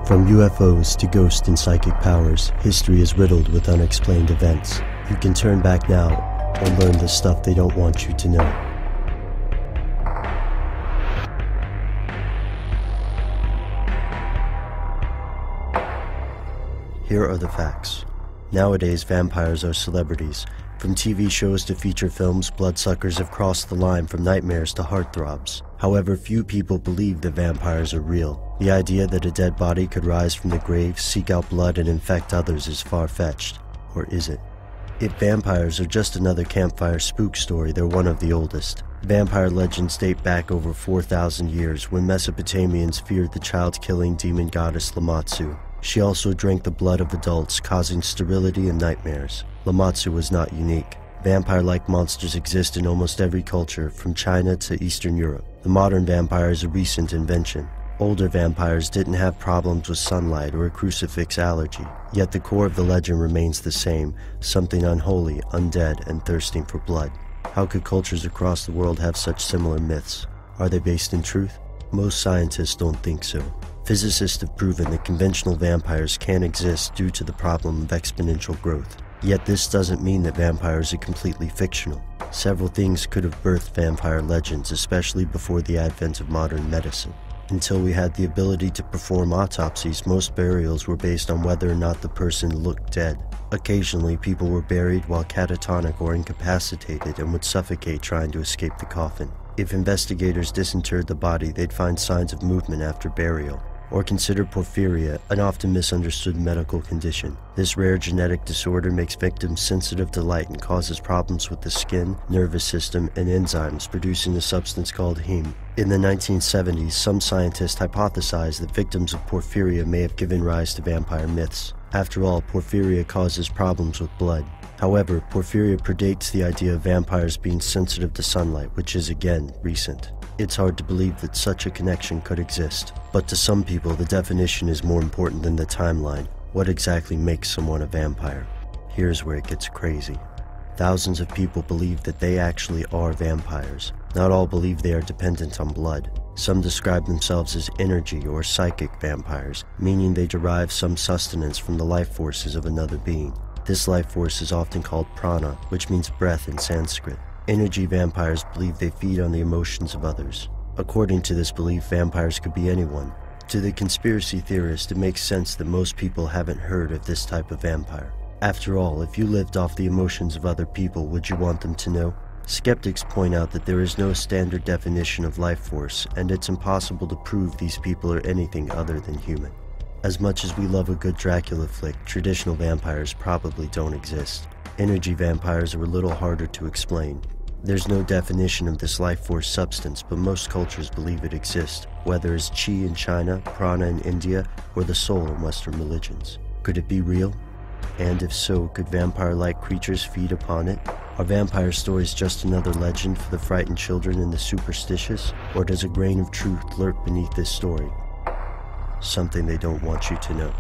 From UFOs to ghost and psychic powers, history is riddled with unexplained events. You can turn back now and learn the stuff they don't want you to know. Here are the facts. Nowadays, vampires are celebrities. From TV shows to feature films, bloodsuckers have crossed the line from nightmares to heartthrobs. However, few people believe that vampires are real. The idea that a dead body could rise from the grave, seek out blood, and infect others is far-fetched. Or is it? If vampires are just another campfire spook story, they're one of the oldest. Vampire legends date back over 4,000 years, when Mesopotamians feared the child-killing demon goddess Lamatsu. She also drank the blood of adults, causing sterility and nightmares. Lamatsu was not unique. Vampire-like monsters exist in almost every culture, from China to Eastern Europe. The modern vampire is a recent invention. Older vampires didn't have problems with sunlight or a crucifix allergy, yet the core of the legend remains the same, something unholy, undead, and thirsting for blood. How could cultures across the world have such similar myths? Are they based in truth? Most scientists don't think so. Physicists have proven that conventional vampires can't exist due to the problem of exponential growth. Yet this doesn't mean that vampires are completely fictional. Several things could have birthed vampire legends, especially before the advent of modern medicine. Until we had the ability to perform autopsies, most burials were based on whether or not the person looked dead. Occasionally, people were buried while catatonic or incapacitated and would suffocate trying to escape the coffin. If investigators disinterred the body, they'd find signs of movement after burial. Or consider porphyria, an often misunderstood medical condition. This rare genetic disorder makes victims sensitive to light and causes problems with the skin, nervous system, and enzymes, producing a substance called heme. In the 1970s, some scientists hypothesized that victims of porphyria may have given rise to vampire myths. After all, porphyria causes problems with blood. However, porphyria predates the idea of vampires being sensitive to sunlight, which is again recent. It's hard to believe that such a connection could exist, but to some people the definition is more important than the timeline. What exactly makes someone a vampire? Here's where it gets crazy. Thousands of people believe that they actually are vampires. Not all believe they are dependent on blood. Some describe themselves as energy or psychic vampires, meaning they derive some sustenance from the life forces of another being. This life force is often called prana, which means breath in Sanskrit. Energy vampires believe they feed on the emotions of others. According to this belief, vampires could be anyone. To the conspiracy theorist, it makes sense that most people haven't heard of this type of vampire. After all, if you lived off the emotions of other people, would you want them to know? Skeptics point out that there is no standard definition of life force, and it's impossible to prove these people are anything other than human. As much as we love a good Dracula flick, traditional vampires probably don't exist. Energy vampires are a little harder to explain. There's no definition of this life force substance, but most cultures believe it exists, whether as chi in China, prana in India, or the soul in Western religions. Could it be real? And if so, could vampire-like creatures feed upon it? Are vampire stories just another legend for the frightened children and the superstitious? Or does a grain of truth lurk beneath this story? Something they don't want you to know.